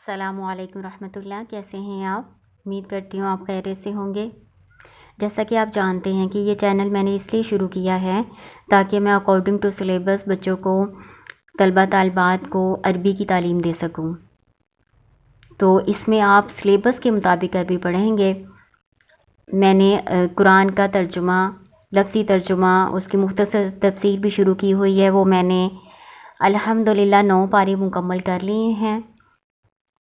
السلام علیکم ورحمۃ اللہ، کیسے ہیں آپ؟ امید کرتی ہوں آپ خیریت سے ہوں گے۔ جیسا کہ آپ جانتے ہیں کہ یہ چینل میں نے اس لیے شروع کیا ہے تاکہ میں اکارڈنگ ٹو سلیبس بچوں کو، طلبہ طالبات کو عربی کی تعلیم دے سکوں۔ تو اس میں آپ سلیبس کے مطابق عربی پڑھیں گے۔ میں نے قرآن کا ترجمہ، لفظی ترجمہ، اس کی مختصر تفسیر بھی شروع کی ہوئی ہے۔ وہ میں نے الحمدللہ 9 پارے مکمل کر لیے ہیں،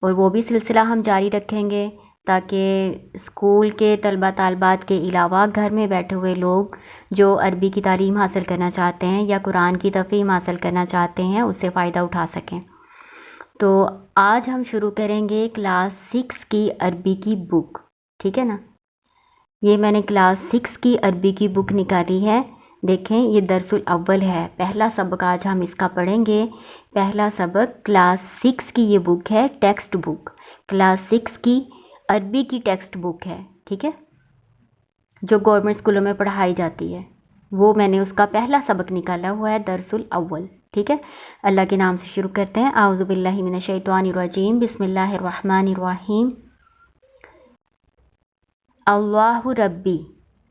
اور وہ بھی سلسلہ ہم جاری رکھیں گے تاکہ اسکول کے طلبہ طالبات کے علاوہ گھر میں بیٹھے ہوئے لوگ جو عربی کی تعلیم حاصل کرنا چاہتے ہیں یا قرآن کی تفہیم حاصل کرنا چاہتے ہیں اس سے فائدہ اٹھا سکیں۔ تو آج ہم شروع کریں گے کلاس 6 کی عربی کی بک، ٹھیک ہے نا؟ یہ میں نے کلاس 6 کی عربی کی بک نکالی ہے۔ دیکھیں، یہ درس الاول ہے، پہلا سبق آج ہم اس کا پڑھیں گے۔ پہلا سبق کلاس 6 کی یہ بک ہے، ٹیکسٹ بک، کلاس 6 کی عربی کی ٹیکسٹ بک ہے، ٹھیک ہے، جو گورنمنٹ اسکولوں میں پڑھائی جاتی ہے۔ وہ میں نے اس کا پہلا سبق نکالا ہوا ہے، درس الاول، ٹھیک ہے۔ اللہ کے نام سے شروع کرتے ہیں۔ اعوذ باللہ من الشیطان الرجیم، بسم اللہ الرحمن الرحیم۔ اللہ ربی،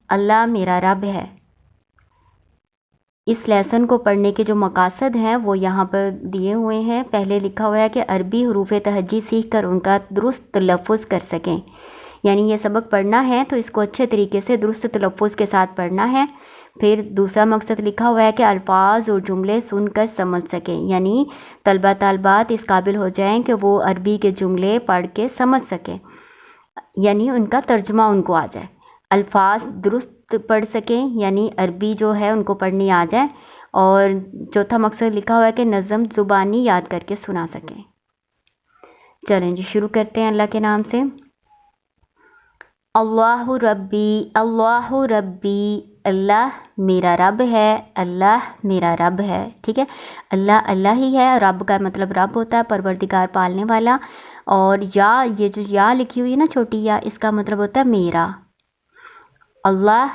اللہ میرا رب ہے۔ اس لیسن کو پڑھنے کے جو مقاصد ہیں وہ یہاں پر دیے ہوئے ہیں۔ پہلے لکھا ہوا ہے کہ عربی حروف تہجی سیکھ کر ان کا درست تلفظ کر سکیں، یعنی یہ سبق پڑھنا ہے تو اس کو اچھے طریقے سے درست تلفظ کے ساتھ پڑھنا ہے۔ پھر دوسرا مقصد لکھا ہوا ہے کہ الفاظ اور جملے سن کر سمجھ سکیں، یعنی طلبہ طالبات اس قابل ہو جائیں کہ وہ عربی کے جملے پڑھ کے سمجھ سکیں، یعنی ان کا ترجمہ ان کو آ جائے۔ الفاظ درست پڑھ سکیں، یعنی عربی جو ہے ان کو پڑھنی آ جائے۔ اور چوتھا مقصد لکھا ہوا ہے کہ نظم زبانی یاد کر کے سنا سکیں۔ چلیں جی، شروع کرتے ہیں اللہ کے نام سے۔ اللہ ربی، اللہ ربی، اللہ میرا رب ہے، اللہ میرا رب ہے، ٹھیک ہے۔ اللہ اللہ ہی ہے، رب کا مطلب رب ہوتا ہے، پروردگار، پالنے والا۔ اور یا، یہ جو یا لکھی ہوئی ہے نا، چھوٹی یا، اس کا مطلب ہوتا ہے میرا۔ اللہ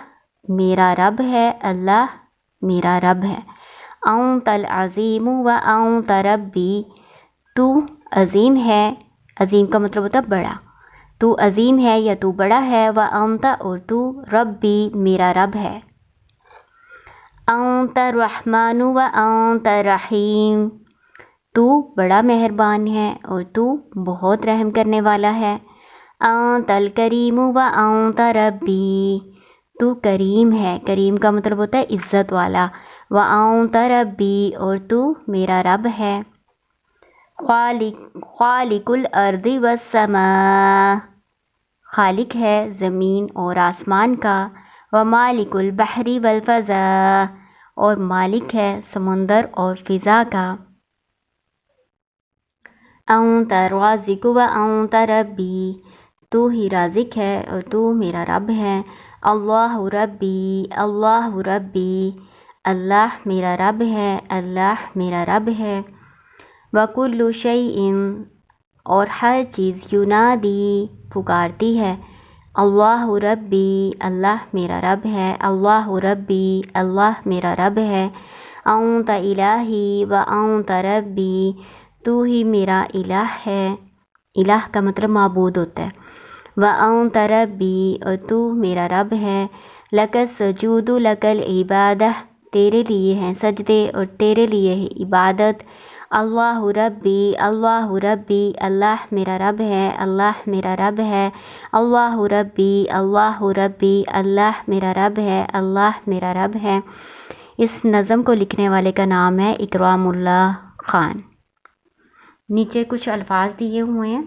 میرا رب ہے، اللہ میرا رب ہے۔ انت العظیم و انت ربی، تو عظیم ہے، عظیم کا مطلب ہوتا ہے بڑا، تو عظیم ہے یا تو بڑا ہے، و انت اور تو، ربی میرا رب ہے۔ انت الرحمن و انت الرحیم، تو بڑا مہربان ہے اور تو بہت رحم کرنے والا ہے۔ انت الکریم و انت ربی، تو کریم ہے، کریم کا مطلب ہوتا ہے عزت والا، و انت ربی اور تو میرا رب ہے۔ خالق الارض والسماء، خالق ہے زمین اور آسمان کا، و مالک البحر والفضاء، اور مالک ہے سمندر اور فضا کا۔ انت الرازق و انت ربی، تو ہی رازق ہے اور تو میرا رب ہے۔ اللہ ربی، اللہ ربی، اللہ میرا رب ہے، اللہ میرا رب ہے۔ وکل شیء، اور ہر چیز، ینادی پکارتی ہے۔ اللہ ربی، اللہ میرا رب ہے، اللہ ربی، اللہ میرا رب ہے۔ انت الہی و انت ربی، تو ہی میرا الہ ہے، الہ کا مطلب معبود ہوتا ہے، و انت ربی، اور تو میرا رب ہے۔ لک السجود لک العبادہ، تیرے لیے ہیں سجدے اور تیرے لیے ہے عبادت۔ اللہ ربی، اللہ ربی، اللہ میرا رب ہے، اللہ میرا رب ہے۔ اللہ ربی، اللہ ربی، اللہ میرا رب ہے، اللہ میرا رب ہے۔ اس نظم کو لکھنے والے کا نام ہے اکرام اللہ خان۔ نیچے کچھ الفاظ دیے ہوئے ہیں،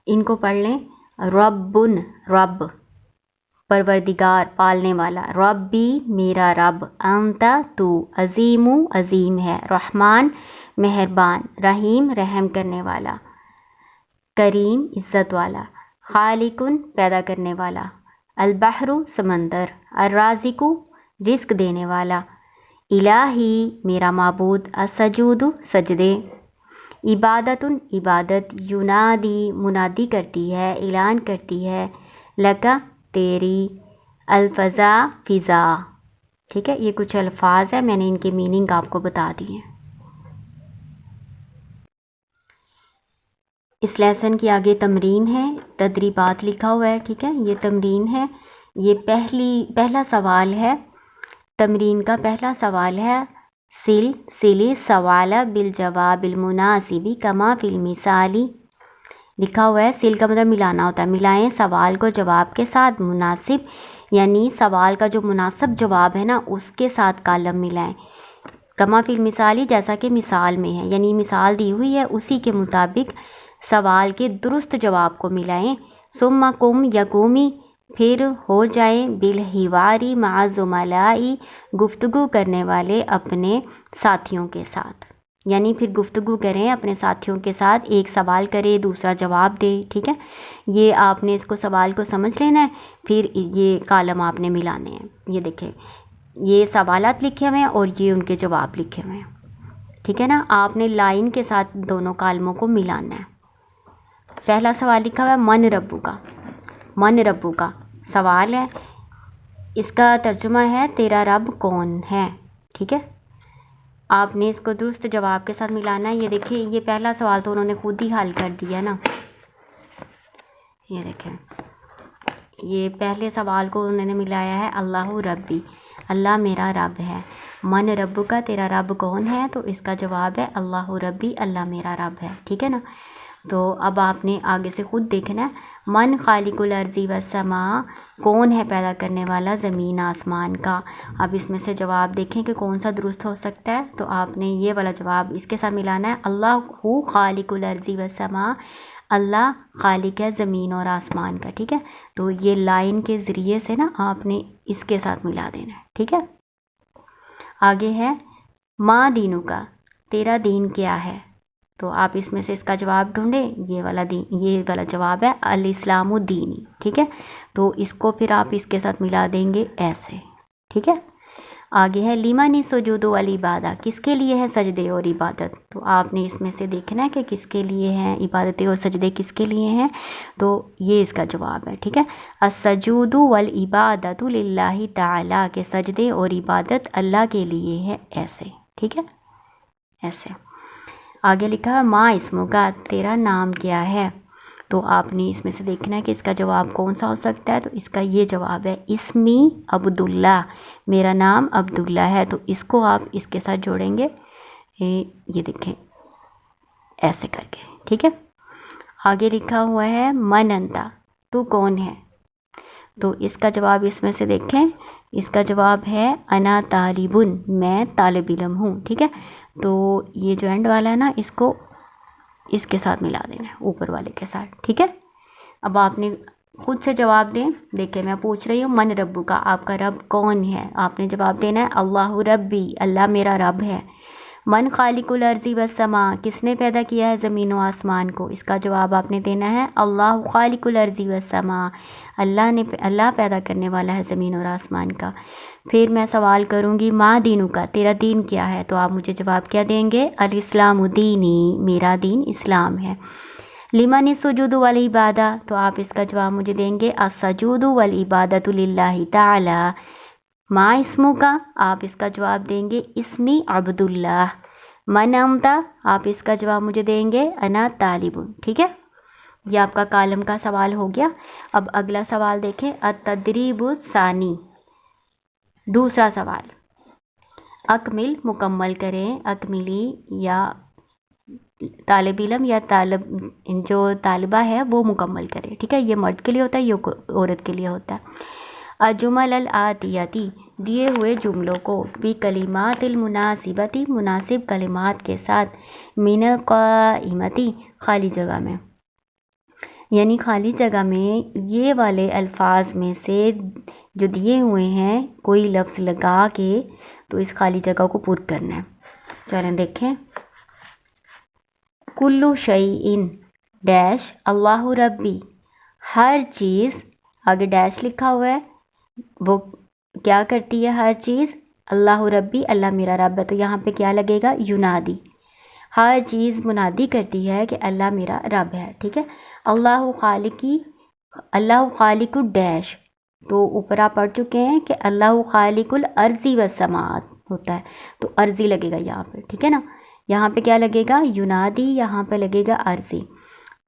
ان کو پڑھ لیں۔ ربن، رب، پروردگار، پالنے والا۔ ربی میرا رب، انت تو، عظیم، عظیم ہے، رحمان مہربان، رحیم رحم کرنے والا، کریم عزت والا، خالق پیدا کرنے والا، البحر سمندر، الرازق رزق دینے والا، الہی میرا معبود، السجود سجدے، عبادت عبادت، ینادی منادی کرتی ہے، اعلان کرتی ہے، لکا تیری، الفضا فضا، ٹھیک ہے۔ یہ کچھ الفاظ ہیں، میں نے ان کے میننگ آپ کو بتا دیے ہیں۔ اس لیسن کی آگے تمرین ہے، تدریبات لکھا ہوا ہے، ٹھیک ہے، یہ تمرین ہے، یہ پہلا سوال ہے، تمرین کا پہلا سوال ہے، سلی سوال بالجواب المناسب کما فی المثالی، لکھا ہوا ہے، سل کا مطلب ملانا ہوتا ہے، ملائیں سوال کو جواب کے ساتھ، مناسب یعنی سوال کا جو مناسب جواب ہے نا اس کے ساتھ کالم ملائیں، کما فی المثالی جیسا کہ مثال میں ہے، یعنی مثال دی ہوئی ہے اسی کے مطابق سوال کے درست جواب کو ملائیں، ثم قم یقومی پھر ہو جائیں بالحواری مع زملائی گفتگو کرنے والے اپنے ساتھیوں کے ساتھ، یعنی پھر گفتگو کریں اپنے ساتھیوں کے ساتھ، ایک سوال کرے دوسرا جواب دے، ٹھیک ہے، یہ آپ نے اس کو سوال کو سمجھ لینا ہے، پھر یہ کالم آپ نے ملانے ہیں، یہ دیکھیں یہ سوالات لکھے ہوئے ہیں اور یہ ان کے جواب لکھے ہوئے ہیں، ٹھیک ہے نا، آپ نے لائن کے ساتھ دونوں کالموں کو ملانا ہے۔ پہلا سوال لکھا ہوا ہے من ربو کا، من ربو کا سوال ہے، اس کا ترجمہ ہے تیرا رب کون ہے، ٹھیک ہے، آپ نے اس کو درست جواب کے ساتھ ملانا ہے۔ یہ دیکھیں یہ پہلا سوال تو انہوں نے خود ہی حل کر دیا نا، یہ دیکھیں یہ پہلے سوال کو انہوں نے ملایا ہے اللہ ربی، اللہ میرا رب ہے، من ربو کا تیرا رب کون ہے، تو اس کا جواب ہے اللہ ربی، اللہ میرا رب ہے، ٹھیک ہے نا۔ تو اب آپ نے آگے سے خود دیکھنا ہے، من خالق الارض والسماء، کون ہے پیدا کرنے والا زمین آسمان کا، اب اس میں سے جواب دیکھیں کہ کون سا درست ہو سکتا ہے، تو آپ نے یہ والا جواب اس کے ساتھ ملانا ہے، اللہ خالق الارض والسماء، اللہ خالق ہے زمین اور آسمان کا، ٹھیک ہے، تو یہ لائن کے ذریعے سے نا آپ نے اس کے ساتھ ملا دینا ہے، ٹھیک ہے۔ آگے ہے ما دینو کا، تیرا دین کیا ہے، تو آپ اس میں سے اس کا جواب ڈھونڈیں، یہ والا جواب ہے الاسلام دینی، ٹھیک ہے، تو اس کو پھر آپ اس کے ساتھ ملا دیں گے ایسے، ٹھیک ہے۔ آگے ہے لیمانی سجود والعبادہ، کس کے لیے ہے سجدے اور عبادت، تو آپ نے اس میں سے دیکھنا ہے کہ کس کے لیے ہیں عبادتیں اور سجدے کس کے لیے ہیں، تو یہ اس کا جواب ہے، ٹھیک ہے، السجود والعبادۃ للہ تعالی، کہ سجدے اور عبادت اللہ کے لیے ہے، ایسے، ٹھیک ہے، ایسے۔ آگے لکھا ہے ما اسمو کا، تیرا نام کیا ہے، تو آپ نے اس میں سے دیکھنا ہے کہ اس کا جواب کون سا ہو سکتا ہے، تو اس کا یہ جواب ہے اسمی عبداللہ، میرا نام عبداللہ ہے، تو اس کو آپ اس کے ساتھ جوڑیں گے، یہ دیکھیں ایسے کر کے، ٹھیک ہے۔ آگے لکھا ہوا ہے من انتا، تو کون ہے، تو اس کا جواب اس میں سے دیکھیں، اس کا جواب ہے انا طالبن، میں طالب علم ہوں، ٹھیک ہے، تو یہ جو اینڈ والا ہے نا اس کو اس کے ساتھ ملا دینا ہے اوپر والے کے ساتھ، ٹھیک ہے۔ اب آپ نے خود سے جواب دیں، دیکھیں میں پوچھ رہی ہوں من ربو کا، آپ کا رب کون ہے، آپ نے جواب دینا ہے اللہ ربی، اللہ میرا رب ہے۔ من خالق الارض والسماء، کس نے پیدا کیا ہے زمین و آسمان کو، اس کا جواب آپ نے دینا ہے اللہ خالق الارض والسماء، اللہ پیدا کرنے والا ہے زمین اور آسمان کا۔ پھر میں سوال کروں گی ما دینو کا، تیرا دین کیا ہے، تو آپ مجھے جواب کیا دیں گے الاسلام دینی، میرا دین اسلام ہے۔ لمن السجود والعبادہ، تو آپ اس کا جواب مجھے دیں گے السجود والعبادۃ للہ تعالی۔ ما اسمو کا، آپ اس کا جواب دیں گے اسمی عبداللہ۔ من انتا، آپ اس کا جواب مجھے دیں گے انا طالب، ٹھیک ہے، یہ آپ کا کالم کا سوال ہو گیا۔ اب اگلا سوال دیکھیں، التدریب الثانی، دوسرا سوال، اکمل مکمل کریں، اکملی یا طالب علم یا جو طالبہ ہے وہ مکمل کرے، ٹھیک ہے، یہ مرد کے لیے ہوتا ہے، یہ عورت کے لیے ہوتا ہے۔ الجمل الآتیتی، دیے ہوئے جملوں کو بکلمات المناسبتی، مناسب کلمات کے ساتھ، من القائمتی، خالی جگہ میں، یعنی خالی جگہ میں یہ والے الفاظ میں سے جو دیے ہوئے ہیں کوئی لفظ لگا کے تو اس خالی جگہ کو پر کرنا ہے۔ چلیں دیکھیں، کلو شیئن ڈیش اللہ ربی، ہر چیز، آگے ڈیش لکھا ہوا ہے، وہ کیا کرتی ہے ہر چیز، اللہ ربی، اللہ میرا رب ہے، تو یہاں پہ کیا لگے گا ینادی، ہر چیز منادی کرتی ہے کہ اللہ میرا رب ہے، ٹھیک ہے۔ اللہ خالقی، اللہ خالق ڈیش، تو اوپر آپ پڑھ چکے ہیں کہ اللہ خالق الارض والسماوات ہوتا ہے، تو ارضی لگے گا یہاں پہ، ٹھیک ہے نا، یہاں پہ کیا لگے گا ینادی، یہاں پہ لگے گا ارضی۔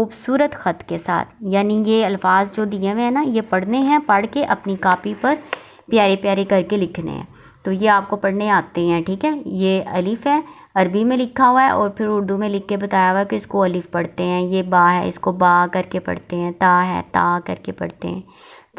خوبصورت خط کے ساتھ، یعنی یہ الفاظ جو دیے ہوئے ہیں نا یہ پڑھنے ہیں، پڑھ کے اپنی کاپی پر پیارے پیارے کر کے لکھنے ہیں۔ تو یہ آپ کو پڑھنے آتے ہیں، ٹھیک ہے۔ یہ الف ہے، عربی میں لکھا ہوا ہے، اور پھر اردو میں لکھ کے بتایا ہوا ہے کہ اس کو الف پڑھتے ہیں۔ یہ با ہے، اس کو با کر کے پڑھتے ہیں۔ تا ہے، تا کر کے پڑھتے ہیں۔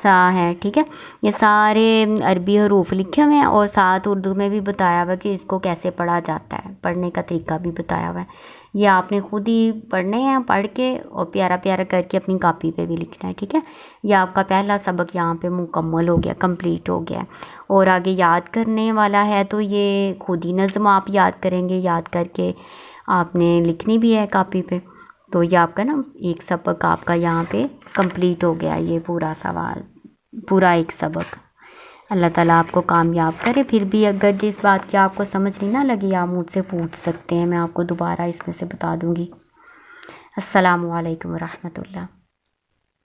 سا ہے، ٹھیک ہے۔ یہ سارے عربی حروف لکھے ہوئے ہیں، اور ساتھ اردو میں بھی بتایا ہوا ہے کہ اس کو کیسے پڑھا جاتا ہے، پڑھنے کا طریقہ بھی بتایا ہوا ہے۔ یہ آپ نے خود ہی پڑھنے ہیں، پڑھ کے اور پیارا پیارا کر کے اپنی کاپی پہ بھی لکھنا ہے، ٹھیک ہے۔ یہ آپ کا پہلا سبق یہاں پہ مکمل ہو گیا، کمپلیٹ ہو گیا، اور آگے یاد کرنے والا ہے تو یہ خود ہی نظم آپ یاد کریں گے، یاد کر کے آپ نے لکھنی بھی ہے کاپی پہ۔ تو یہ آپ کا نا ایک سبق آپ کا یہاں پہ کمپلیٹ ہو گیا، یہ پورا سوال، پورا ایک سبق۔ اللہ تعالیٰ آپ کو کامیاب کرے۔ پھر بھی اگر جس بات کی آپ کو سمجھ نہیں نہ لگی آپ مجھ سے پوچھ سکتے ہیں، میں آپ کو دوبارہ اس میں سے بتا دوں گی۔ السلام علیکم ورحمۃ اللہ۔